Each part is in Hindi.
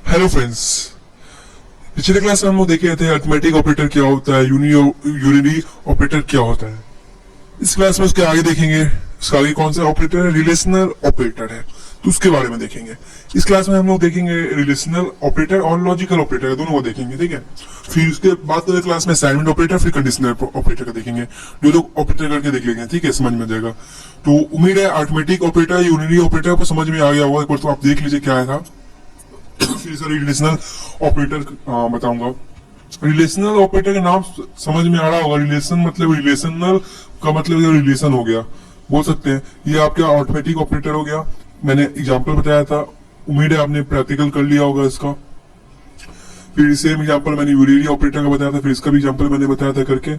हेलो फ्रेंड्स, पिछले क्लास में हम लोग देखे थे अरिथमेटिक ऑपरेटर क्या होता है, यूनिरी ऑपरेटर क्या होता है। इस क्लास में उसके आगे देखेंगे, उसका आगे कौन सा ऑपरेटर है, रिलेशनल ऑपरेटर है, तो उसके बारे में देखेंगे। इस क्लास में हम लोग देखेंगे रिलेशनल ऑपरेटर और लॉजिकल ऑपरेटर, दोनों को देखेंगे, ठीक है। फिर उसके बाद वाले क्लास में असाइनमेंट ऑपरेटर, फिर कंडीशनल ऑपरेटर का देखेंगे। जो लोग ऑपरेटर करके देख लेंगे, ठीक है, समझ में आ जाएगा। तो उम्मीद है अरिथमेटिक ऑपरेटर, यूनिरी ऑपरेटर को समझ में आ गया होगा। एक बार तो आप देख लीजिए क्या था। फिर सर रिलेशनल ऑपरेटर बताऊंगा। रिलेशनल ऑपरेटर का नाम समझ में आ रहा होगा। रिलेशन मतलब रिलेशनल का मतलब रिलेशन हो गया, बोल सकते हैं। ये आपका अरिथमेटिक ऑपरेटर हो गया, मैंने एग्जांपल बताया था। उम्मीद है आपने प्रैक्टिकल कर लिया होगा इसका। फिर सेम एग्जांपल मैंने यूनिरी ऑपरेटर का बताया था, फिर इसका भी एग्जांपल मैंने बताया था करके।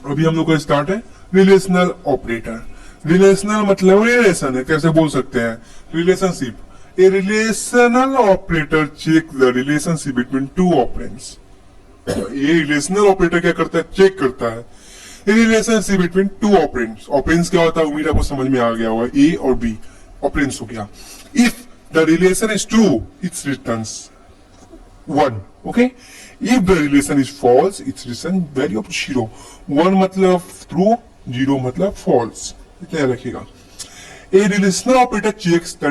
अभी हम लोग का स्टार्ट है रिलेशनल ऑपरेटर। रिलेशनल मतलब रिलेशन है, कैसे बोल सकते हैं, relationship. A relational operator check the relationship between two operands. ये रिलेशनल ऑपरेटर क्या करता है, चेक करता है relationship between two operands. Operands क्या होता है, उम्मीद आपको समझ में आ गया होगा, ए और बी ऑपरेंड्स हो गया। If the relation is true it's returns 1, okay. If the relation is false it's return value of 0। 1 मतलब ट्रू, 0 मतलब फॉल्स, इतना रखिएगा। A relational operator checks the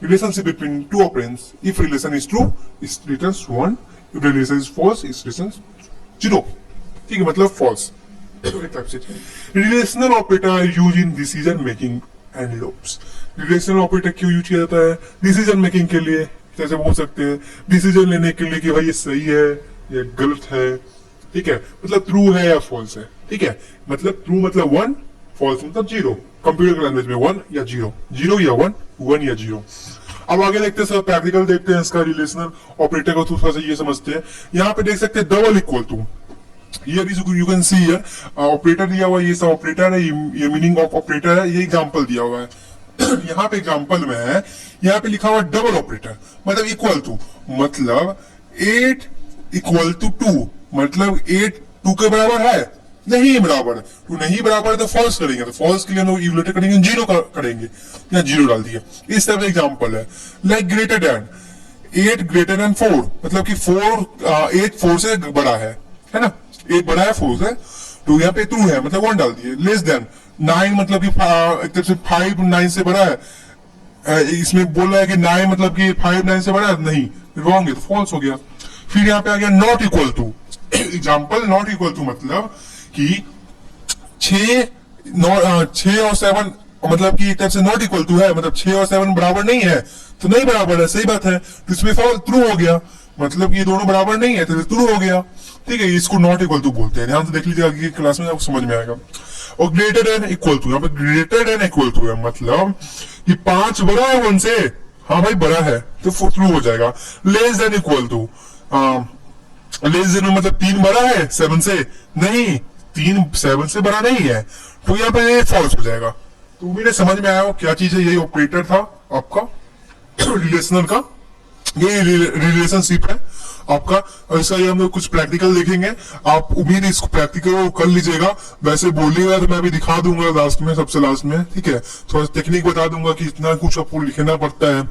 relationship between two operands. If relation is true, it returns 1. If the relation is false, it returns 0. ठीक है, मतलब false. Relational operator are used in decision making and loops. Relational operator क्यों यूज किया जाता है, डिसीजन मेकिंग के लिए। जैसे बोल सकते हैं डिसीजन लेने के लिए कि भाई ये सही है या गलत है, ठीक है, मतलब ट्रू है या फॉल्स है, ठीक है। मतलब ट्रू मतलब 1, फॉल्स मतलब 0। कंप्यूटर लैंग्वेज में 1 या 0, 0 या 1, 1 या 0। अब आगे देखते हैं सर, प्रैक्टिकल देखते हैं इसका। रिलेशनल ऑपरेटर को थोड़ा सा ये समझते हैं। यहाँ पे देख सकते हैं double equal to. Here you can see here operator दिया हुआ है, ये सब ऑपरेटर है, ये मीनिंग ऑफ ऑपरेटर है, ये एग्जांपल दिया हुआ है। यहाँ पे एग्जांपल में है, यहाँ पे लिखा हुआ डबल ऑपरेटर मतलब इक्वल टू, मतलब 8 इक्वल टू 2, मतलब 8 2 के बराबर है, नहीं बराबर। तो नहीं बराबर है तो फॉल्स करेंगे, तो फॉल्स के लिए हम लोग इवैल्यूएट करेंगे, 0 करेंगे, या 0 डाल दिए। इस तरह एग्जांपल है। Like greater than 8 greater than 4, मतलब कि 8 4 से बड़ा है ना, 8 बड़ा है 4 से, तो यहाँ पे 2 है मतलब 1 डाल दिए। लेस देन 9 मतलब कि एक तरफ से 5 9 से बड़ा है। इसमें बोल रहा है कि 9 मतलब कि 5 9 से बड़ा है, नहीं, रॉन्ग है, तो फॉल्स हो गया। फिर यहाँ पे आ गया not equal to. Example not equal to मतलब कि 6 और 7 मतलब कि तरफ से नॉट इक्वल टू है, मतलब 6 और 7 बराबर नहीं है, तो नहीं बराबर है, सही बात है, तो इसमें ट्रू हो गया। मतलब कि ये दोनों बराबर नहीं है तो ट्रू हो गया, ठीक है। इसको नॉट इक्वल टू बोलते हैं, ध्यान से देख लीजिए आगे क्लास में आपको समझ में आएगा। और ग्रेटर देन इक्वल टू, यहाँ पे ग्रेटर देन इक्वल टू है मतलब कि 5 बड़ा है 1 से, हाँ भाई बड़ा है, तो ट्रू हो जाएगा। Less than equal to, less than मतलब 3 बड़ा है 7 से, नहीं, 3 7 से बड़ा नहीं है, तो यहाँ पे फॉल्स हो जाएगा। तो मेरे समझ में आया हो क्या चीज है, यही ऑपरेटर था आपका रिलेशनल का, ये रिलेशनशिप है आपका। ऐसा ही हम लोग कुछ प्रैक्टिकल देखेंगे। आप उम्मीद है इसको प्रैक्टिकल कर लीजिएगा, वैसे बोलिएगा तो मैं भी दिखा दूंगा लास्ट में, सबसे लास्ट में, ठीक है। थोड़ा टेक्निक बता दूंगा कि इतना कुछ आपको लिखना पड़ता है,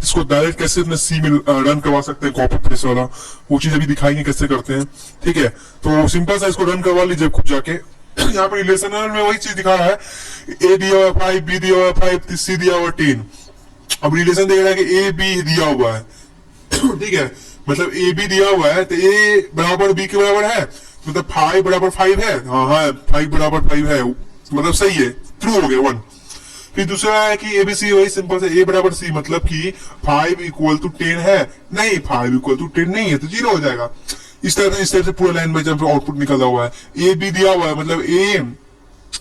इसको डायरेक्ट कैसे अपने सी में रन करवा सकते हैं, कॉपी पेस्ट वाला, वो चीज अभी दिखाएंगे कैसे करते हैं, ठीक है। तो सिंपल सा इसको रन करवा लीजिए खुद जाके। यहाँ पे रिलेशनल में वही चीज दिखा रहा है, ए दिया हुआ 5, बी दिया हुआ 5, सी दिया हुआ 10। अब रिलेशन देख रहा है कि ए बी दिया हुआ है, ठीक है, मतलब ए बी दिया हुआ है, तो ए बराबर बी के बराबर है, मतलब 5 बराबर 5 है, हाँ 5 बराबर 5 है, मतलब सही है, ट्रू हो गया 1। फिर दूसरा है कि एबीसी, वही सिंपल से ए बराबर सी, मतलब कि 5 इक्वल टू 10 है, नहीं 5 इक्वल टू 10 नहीं है, तो 0 हो जाएगा। इस तरह से पूरा लाइन बाय जब आउटपुट निकला हुआ है। ए बी दिया हुआ है मतलब ए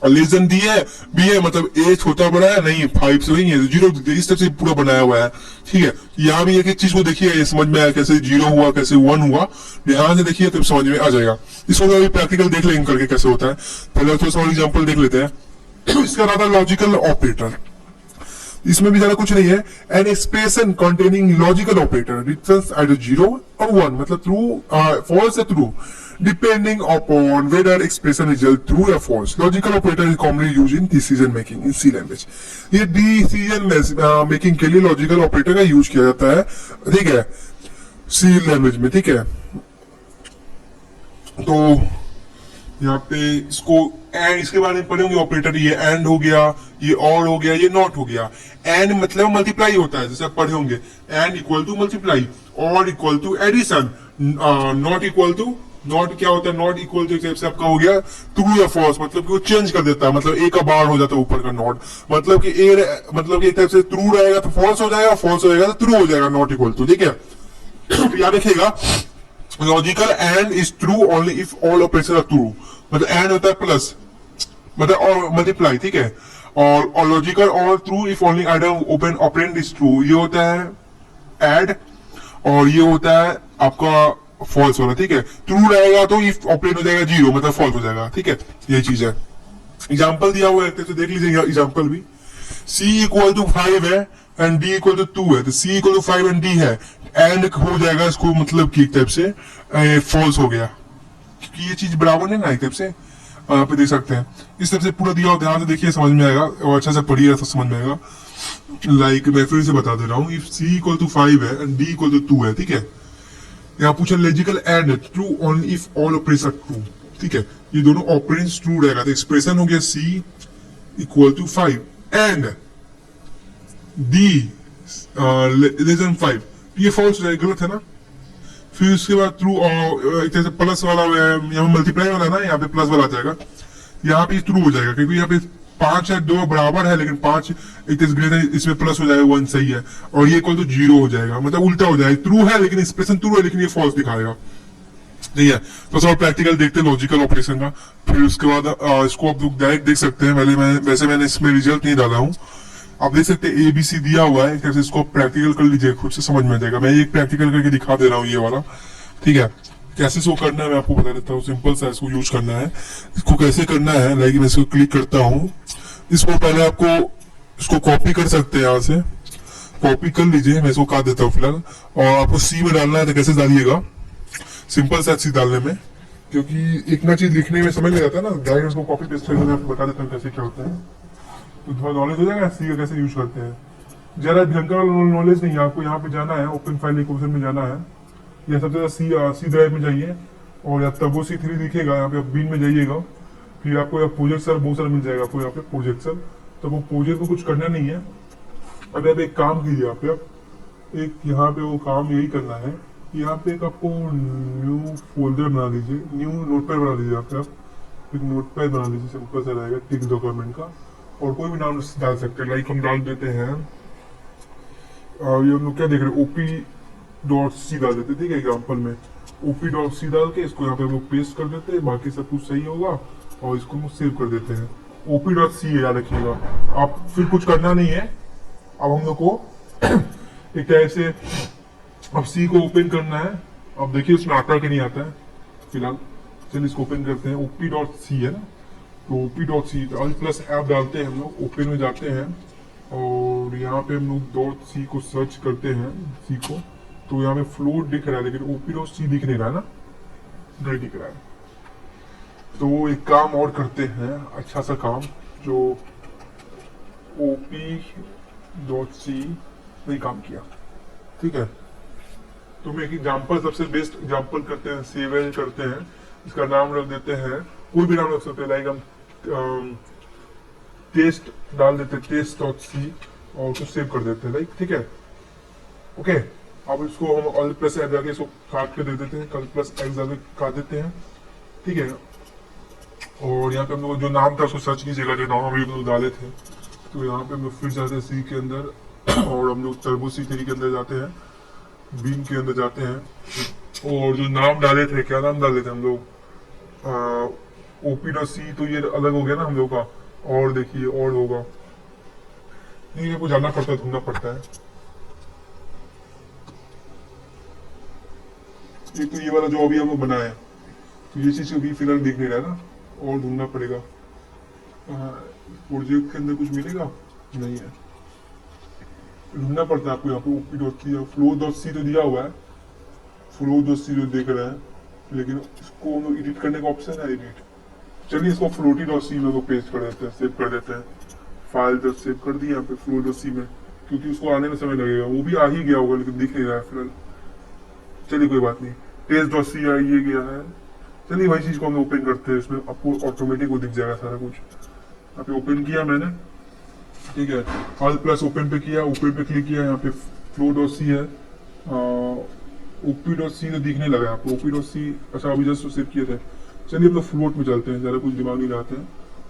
लेस देन डी है, बी है मतलब ए छोटा बड़ा है, नहीं 5 से नहीं है, 0, इस तरह से पूरा बनाया हुआ है, ठीक है। यहाँ भी एक एक चीज को देखिए, ये समझ में आया कैसे 0 हुआ, कैसे 1 हुआ, ध्यान से देखिए तब समझ में आ जाएगा। इसको अभी प्रैक्टिकल देख लेंगे करके कैसे होता है। पहले थोड़ा सा एग्जाम्पल देख लेते हैं। इसका नाम था लॉजिकल ऑपरेटर। इसमें भी ज्यादा कुछ नहीं है। An expression containing logical operator returns either 0 और 1, मतलब ट्रू, फॉल्स या true, depending upon whether expression result true या false. Logical operator is commonly use in decision making in C language. ये डिसीजन मेकिंग के लिए लॉजिकल ऑपरेटर का यूज किया जाता है, ठीक है, सी लैंग्वेज में, ठीक है। तो यहाँ पे इसको एंड, इसके बारे में पढ़े होंगे ऑपरेटर, ये एंड हो गया, ये और हो गया, ये नॉट हो गया। एंड मतलब मल्टीप्लाई होता है, जैसे आप पढ़े होंगे, एंड इक्वल टू मल्टीप्लाई, और equal to addition, not equal to, not क्या होता है, नॉट इक्वल टू से आपका हो गया ट्रू या फॉल्स, मतलब कि वो चेंज कर देता है, मतलब ए का बार हो जाता है ऊपर का नॉट, मतलब कि ए, मतलब कि एक तरफ से ट्रू रहेगा तो फॉल्स हो जाएगा, फॉल्स हो जाएगा तो ट्रू हो जाएगा, नॉट इक्वल टू, ठीक है। तो याद रखिएगा, logical and is true only if all operation are true, मतलब एंड होता है प्लस, मतलब और मल्टीप्लाई, ठीक है। और लॉजिकल और true if only item open operand is true, ये होता है ऐड, और ये होता है आपका फॉल्स वाला, ठीक है। ट्रू रहेगा तो इफ ऑपरेंड हो जाएगा 0, मतलब फॉल्स हो जाएगा, ठीक है, ये चीज है। एग्जाम्पल दिया हुआ है तो देख लीजिए एग्जाम्पल भी। C इक्वल टू 5 है एंड D इक्वल टू 2 है, तो C equal to 5 and D है, एंड हो जाएगा इसको, मतलब कि एक टाइप से फॉल्स हो गया, क्योंकि ये चीज बराबर नहीं ना, एक टाइप से यहाँ पे देख सकते हैं। इस तरफ से पूरा दिया, ध्यान से देखिए, समझ में आएगा, और अच्छा से पढ़िए तो समझ में आएगा। लाइक मैं फिर से बता दे रहा हूँ, इफ C इक्वल टू 5 है एंड D इक्वल टू 2 है, ठीक है। यहाँ पूछा logical and true only if all operation true, ठीक है, ये दोनों ऑपरेंड्स ट्रू रहेगा, तो एक्सप्रेशन हो गया C equal to 5 and D less than 5, ये फॉल्स हो जाएगा, गलत है ना। फिर उसके बाद ट्रू, और एक तरह से प्लस वाला, यहाँ मल्टीप्लाई वाला ना, यहाँ पे प्लस वाला आ जाएगा, यहाँ पे ट्रू हो जाएगा, क्योंकि यहाँ पे 5 है, 2 बराबर है, लेकिन 5 एक तरह से ग्रेटर, इसमें प्लस हो जाएगा 1, सही है, और ये इक्वल टू 0 हो जाएगा, मतलब उल्टा हो जाएगा, ट्रू है लेकिन एक्सप्रेशन ट्रू है, लेकिन ये फॉल्स दिखाएगा, ठीक है। तो सब प्रैक्टिकल देखते हैं लॉजिकल ऑपरेशन का। फिर उसके बाद इसको आप लोग डायरेक्ट देख सकते हैं, वैसे मैंने इसमें रिजल्ट नहीं डाला हूँ, आप देख सकते हैं ABC दिया हुआ है, एक तरह से इसको प्रैक्टिकल कर लीजिए, खुद से समझ में आ जाएगा। मैं एक प्रैक्टिकल करके दिखा दे रहा हूँ, ये वाला, ठीक है। कैसे इसको करना है मैं आपको बता देता हूँ, सिंपल सा इसको यूज करना है। इसको कैसे करना है, लाइक मैं इसको क्लिक करता हूँ, इसको पहले आपको इसको कॉपी कर सकते हैं, यहाँ से कॉपी कर लीजिए, मैं इसको काट देता हूँ फिलहाल। और आपको C में डालना है तो कैसे डालिएगा, सिंपल सा C डालने में, क्योंकि एक ना चीज लिखने में समझ में आता है ना, डायरेक्ट उसको कॉपी पेस्ट करके मैं आपको बता देता हूँ कैसे क्या होता है, तो थोड़ा नॉलेज हो जाएगा C का कैसे यूज करते हैं। जरा भयंकर वाला नॉलेज नहीं है आपको, यहाँ पे जाना है, ओपन फाइल इक्वेशन में जाना है, या सबसे ज्यादा C ड्राइव में जाइए, और या तब C3 दिखेगा, यहाँ पे बिन में जाइएगा, फिर आपको यहाँ प्रोजेक्ट सर बहुत सारा मिल जाएगा, आपको यहाँ पे प्रोजेक्ट सर, तो वो प्रोजेक्ट को कुछ करना नहीं है। अब आप एक काम कीजिए, आप एक यहाँ पे वो काम यही करना है, यहाँ पे एक आपको न्यू फोल्डर बना लीजिए, न्यू नोटपैड बना लीजिए, आप एक नोटपैड बना लीजिए, सिंपल सा रहेगा, टेक्स्ट डॉक्यूमेंट का, और कोई भी नाम डाल सकते हैं, लाइक हम डाल देते हैं, ये हम लोग क्या देख रहे हैं, OP.C डाल देते हैं, ठीक है, एग्जाम्पल में OP.C डाल के इसको यहाँ पे हम लोग पेस्ट कर देते हैं, बाकी सब कुछ सही होगा, और इसको हम सेव कर देते हैं। OP.C है, याद रखिएगा, आप फिर कुछ करना नहीं है। अब हम लोग को एक तरह से अब C को ओपन करना है, अब देखिए उसमें आता है कि नहीं आता है, फिलहाल चलिए इसको ओपन करते हैं। OP.C है ना, तो OP.C प्लस ऐप डालते हैं हम लोग, ओपन में जाते हैं, और यहाँ पे हम लोग .c को सर्च करते हैं, C को, तो यहाँ पे फ्लोट दिख रहा है, लेकिन OP.C दिख नहीं रहा है ना, नहीं दिख रहा है। तो एक काम और करते हैं, अच्छा सा काम, जो OP.C नहीं काम किया, ठीक है, तो मैं एक एग्जाम्पल, सबसे बेस्ट एग्जाम्पल करते हैं, सेव एज करते हैं, इसका नाम रख देते हैं, कोई भी नाम रख सकते हैं, लाइक हम टेस्ट डाल देते हैं, टेस्ट.c, और उसको सेव कर देते हैं, लाइक, ठीक है, ओके। अब इसको हम ऑल प्लस एफ जाके इसको काट के दे देते हैं, कल प्लस एक्स जाके काट देते हैं, ठीक है। और यहाँ पे हम लोग जो नाम था उसको सर्च कीजिएगा, जो नाम हम लोग डाले थे, तो यहाँ पे हम लोग फिर जाते हैं C के अंदर, और हम लोग टर्बो C3 के अंदर जाते हैं, बीन के अंदर जाते हैं, और जो नाम डाले थे, क्या नाम डाले थे हम लोग, OP.C, तो ये अलग हो गया ना हम लोग का, और देखिए और होगा, ये को जानना पड़ता है, ढूंढना पड़ता है। एक तो ये वाला जो अभी हम लोग बनाए, तो ये चीज अभी फिलहाल दिख नहीं रहा है ना, और ढूंढना पड़ेगा। प्रोजेक्ट के अंदर कुछ मिलेगा नहीं है, ढूंढना पड़ता है आपको। यहाँ पे OP dot C flow dot C तो दिया हुआ है, फ्लो डॉट सी जो देख रहे हैं, लेकिन इसको हम लोग एडिट करने का ऑप्शन है एडिट। चलिए इसको फ्लोटी डॉट सी में पेस्ट कर देते हैं, सेव कर देते हैं। फाइल जब सेव कर दी यहाँ पे फ्लो डॉट सी में, क्योंकि उसको आने में समय लगेगा, वो भी आ ही गया होगा लेकिन दिख नहीं रहा है फिलहाल। चलिए कोई बात नहीं, टेस्ट डॉट सी ये गया है। चलिए वही चीज को हम ओपन करते हैं, इसमें आपको ऑटोमेटिक वो दिख जाएगा सारा कुछ। यहाँ पे ओपन किया मैंने, ठीक है, ऑल प्लस ओपन पे किया, ओपन पे क्लिक किया, यहाँ पे फ्लो डॉट सी है, ओपी डॉट सी तो दिखने लगा है आपको, ओपी डॉट सी। अच्छा अभी जस्ट सेव किए थे। चलिए हम लोग फ्लोट में चलते हैं, ज्यादा कुछ दिमाग नहीं लगाते हैं,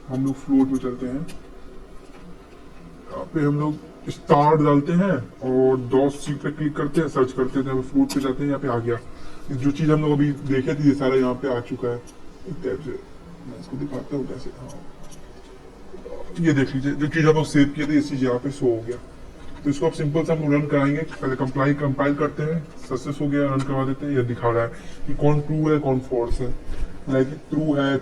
हम लोग फ्लोट में चलते हैं। यहाँ पे हम लोग स्टार डालते हैं और डॉट सी पे क्लिक करते हैं, सर्च करते हैं, फ्लोट पे जाते हैं, यहाँ पे आ गया। जो चीज हम लोग अभी देखे थे ये सारा यहाँ पे आ चुका है एक टाइप से। मैं इसको दिखाता हूँ कैसे। हाँ ये देख लीजिए, जो चीज हम लोग सेव किए थे ये चीज यहाँ पे शो हो गया। तो इसको आप सिंपल से हम रन कराएंगे, पहले कंपाइल करते हैं, सक्सेस हो गया, रन करवा देते हैं। ये दिखा रहा है कि कौन ट्रू है कौन फॉल्स है। लाइक ट्रू है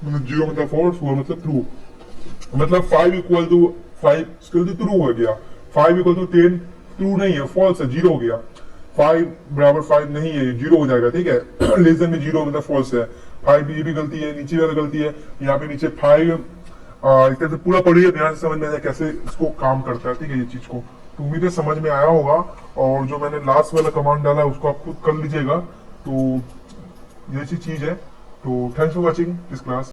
मतलब 0 मतलब फॉल्स, हुआ मतलब ट्रू। मतलब 5 इक्वल टू 5 ट्रू हो गया, 5 इक्वल टू 10 ट्रू नहीं है, फॉल्स है, 0 हो गया। 5 बराबर 5 नहीं है, 0 हो जाएगा, ठीक है। लेस देन में 0 मतलब फॉल्स है। 5 ये भी गलती है, नीचे वाला गलती है, यहाँ पे नीचे 5 एक तरह से पूरा पढ़िए, ध्यान से समझ में आया कैसे इसको काम करता है, ठीक है। ये चीज को तो उम्मीद है समझ में आया होगा, और जो मैंने लास्ट वाला कमांड डाला है उसको आप खुद कर लीजिएगा। तो ये चीज है। तो thanks for watching this class.